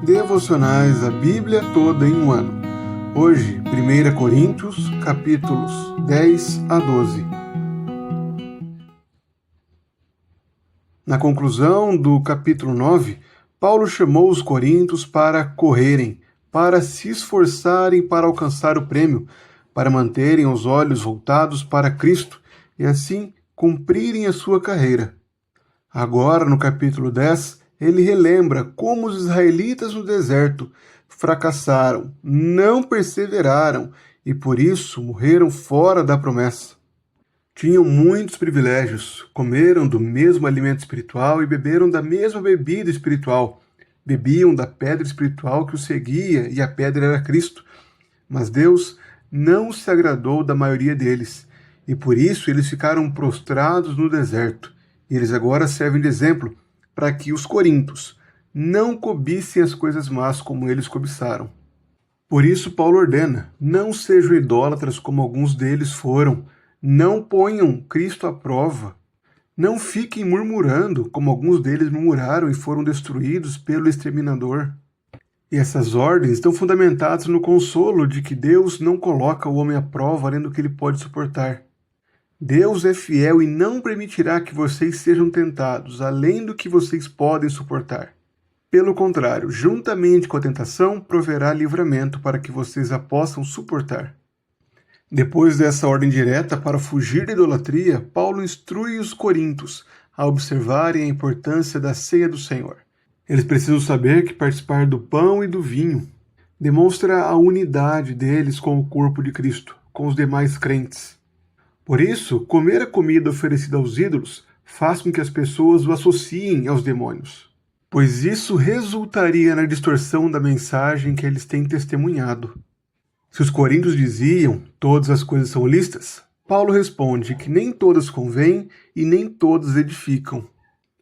Devocionais a Bíblia toda em um ano. Hoje, 1 Coríntios, capítulos 10 a 12. Na conclusão do capítulo 9, Paulo chamou os coríntios para correrem, para se esforçarem para alcançar o prêmio, para manterem os olhos voltados para Cristo e assim cumprirem a sua carreira. Agora, no capítulo 10, ele relembra como os israelitas no deserto fracassaram, não perseveraram e por isso morreram fora da promessa. Tinham muitos privilégios, comeram do mesmo alimento espiritual e beberam da mesma bebida espiritual. Bebiam da pedra espiritual que os seguia e a pedra era Cristo. Mas Deus não se agradou da maioria deles e por isso eles ficaram prostrados no deserto. E eles agora servem de exemplo para que os coríntios não cobissem as coisas más como eles cobiçaram. Por isso Paulo ordena, não sejam idólatras como alguns deles foram, não ponham Cristo à prova, não fiquem murmurando como alguns deles murmuraram e foram destruídos pelo exterminador. E essas ordens estão fundamentadas no consolo de que Deus não coloca o homem à prova além do que ele pode suportar. Deus é fiel e não permitirá que vocês sejam tentados além do que vocês podem suportar. Pelo contrário, juntamente com a tentação, proverá livramento para que vocês a possam suportar. Depois dessa ordem direta para fugir da idolatria, Paulo instrui os coríntios a observarem a importância da ceia do Senhor. Eles precisam saber que participar do pão e do vinho demonstra a unidade deles com o corpo de Cristo, com os demais crentes. Por isso, comer a comida oferecida aos ídolos faz com que as pessoas o associem aos demônios, pois isso resultaria na distorção da mensagem que eles têm testemunhado. Se os coríntios diziam, todas as coisas são lícitas, Paulo responde que nem todas convêm e nem todas edificam.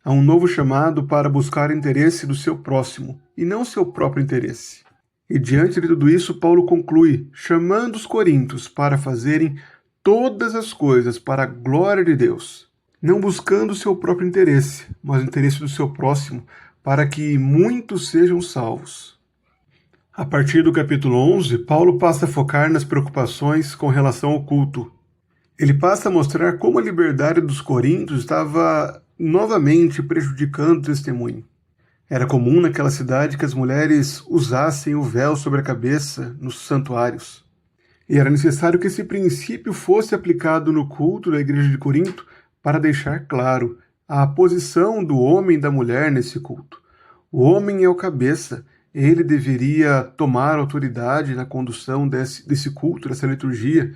Há um novo chamado para buscar o interesse do seu próximo e não seu próprio interesse. E diante de tudo isso, Paulo conclui, chamando os coríntios para fazerem todas as coisas para a glória de Deus, não buscando o seu próprio interesse, mas o interesse do seu próximo, para que muitos sejam salvos. A partir do capítulo 11, Paulo passa a focar nas preocupações com relação ao culto. Ele passa a mostrar como a liberdade dos coríntios estava novamente prejudicando o testemunho. Era comum naquela cidade que as mulheres usassem o véu sobre a cabeça nos santuários. E era necessário que esse princípio fosse aplicado no culto da igreja de Corinto para deixar claro a posição do homem e da mulher nesse culto. O homem é o cabeça, ele deveria tomar autoridade na condução desse culto, dessa liturgia,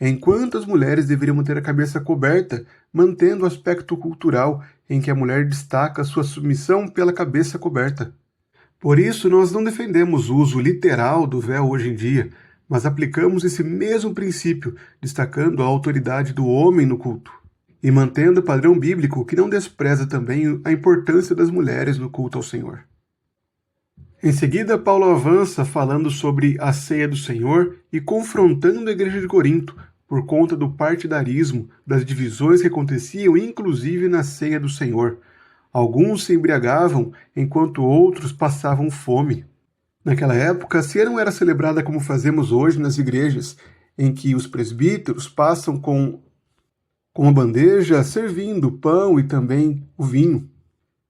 enquanto as mulheres deveriam manter a cabeça coberta, mantendo o aspecto cultural em que a mulher destaca sua submissão pela cabeça coberta. Por isso, nós não defendemos o uso literal do véu hoje em dia, mas aplicamos esse mesmo princípio, destacando a autoridade do homem no culto, e mantendo o padrão bíblico que não despreza também a importância das mulheres no culto ao Senhor. Em seguida, Paulo avança falando sobre a ceia do Senhor e confrontando a igreja de Corinto por conta do partidarismo, das divisões que aconteciam inclusive na ceia do Senhor. Alguns se embriagavam enquanto outros passavam fome. Naquela época, a ceia não era celebrada como fazemos hoje nas igrejas, em que os presbíteros passam com uma bandeja servindo o pão e também o vinho.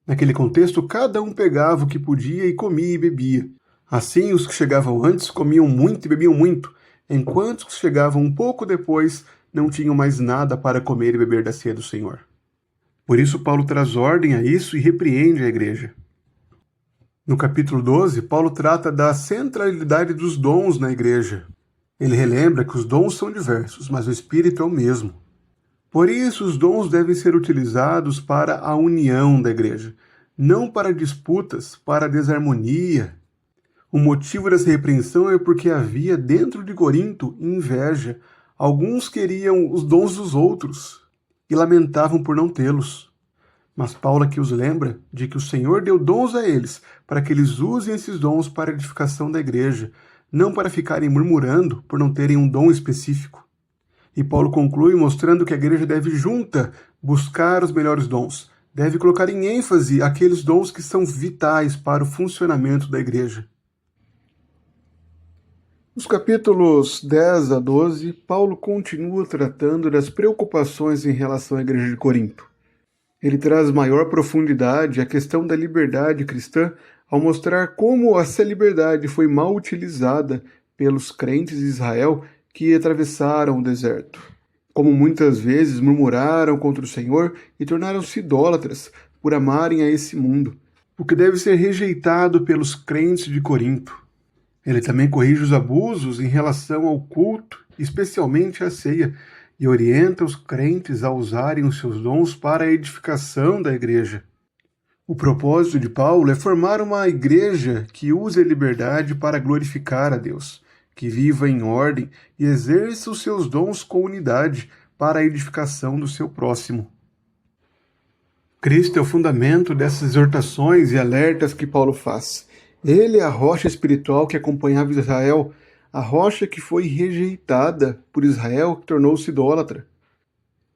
Naquele contexto, cada um pegava o que podia e comia e bebia. Assim, os que chegavam antes comiam muito e bebiam muito, enquanto os que chegavam um pouco depois não tinham mais nada para comer e beber da ceia do Senhor. Por isso, Paulo traz ordem a isso e repreende a igreja. No capítulo 12, Paulo trata da centralidade dos dons na igreja. Ele relembra que os dons são diversos, mas o Espírito é o mesmo. Por isso, os dons devem ser utilizados para a união da igreja, não para disputas, para desarmonia. O motivo dessa repreensão é porque havia dentro de Corinto inveja. Alguns queriam os dons dos outros e lamentavam por não tê-los. Mas Paulo aqui os lembra de que o Senhor deu dons a eles, para que eles usem esses dons para a edificação da igreja, não para ficarem murmurando por não terem um dom específico. E Paulo conclui mostrando que a igreja deve junta buscar os melhores dons, deve colocar em ênfase aqueles dons que são vitais para o funcionamento da igreja. Nos capítulos 10 a 12, Paulo continua tratando das preocupações em relação à igreja de Corinto. Ele traz maior profundidade à questão da liberdade cristã ao mostrar como essa liberdade foi mal utilizada pelos crentes de Israel que atravessaram o deserto. Como muitas vezes murmuraram contra o Senhor e tornaram-se idólatras por amarem a esse mundo, o que deve ser rejeitado pelos crentes de Corinto. Ele também corrige os abusos em relação ao culto, especialmente à ceia, e orienta os crentes a usarem os seus dons para a edificação da igreja. O propósito de Paulo é formar uma igreja que use a liberdade para glorificar a Deus, que viva em ordem e exerça os seus dons com unidade para a edificação do seu próximo. Cristo é o fundamento dessas exortações e alertas que Paulo faz. Ele é a rocha espiritual que acompanhava Israel, a rocha que foi rejeitada por Israel, que tornou-se idólatra.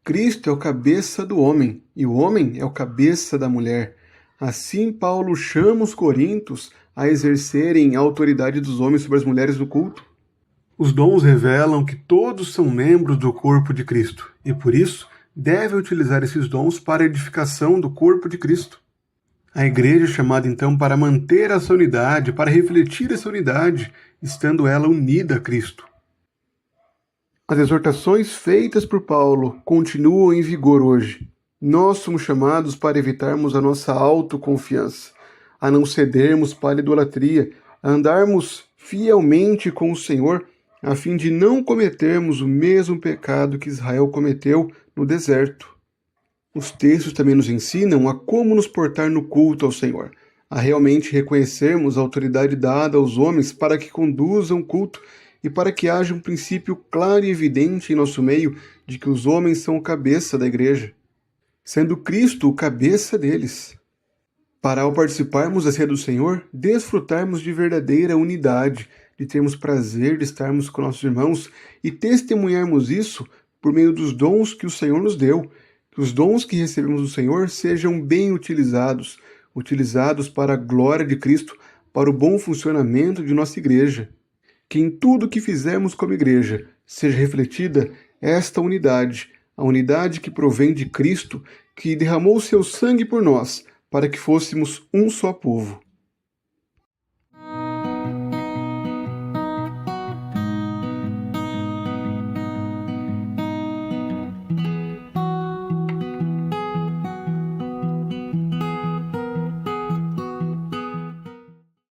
Cristo é o cabeça do homem, e o homem é o cabeça da mulher. Assim, Paulo chama os coríntios a exercerem a autoridade dos homens sobre as mulheres no culto. Os dons revelam que todos são membros do corpo de Cristo, e por isso devem utilizar esses dons para a edificação do corpo de Cristo. A igreja é chamada então para manter essa unidade, para refletir essa unidade, estando ela unida a Cristo. As exortações feitas por Paulo continuam em vigor hoje. Nós somos chamados para evitarmos a nossa autoconfiança, a não cedermos para a idolatria, a andarmos fielmente com o Senhor, a fim de não cometermos o mesmo pecado que Israel cometeu no deserto. Os textos também nos ensinam a como nos portar no culto ao Senhor, a realmente reconhecermos a autoridade dada aos homens para que conduzam o culto e para que haja um princípio claro e evidente em nosso meio de que os homens são o cabeça da igreja, sendo Cristo o cabeça deles. Para, ao participarmos da ceia do Senhor, desfrutarmos de verdadeira unidade, de termos prazer de estarmos com nossos irmãos e testemunharmos isso por meio dos dons que o Senhor nos deu, que os dons que recebemos do Senhor sejam bem utilizados para a glória de Cristo, para o bom funcionamento de nossa igreja. Que em tudo que fizermos como igreja seja refletida esta unidade, a unidade que provém de Cristo, que derramou seu sangue por nós, para que fôssemos um só povo.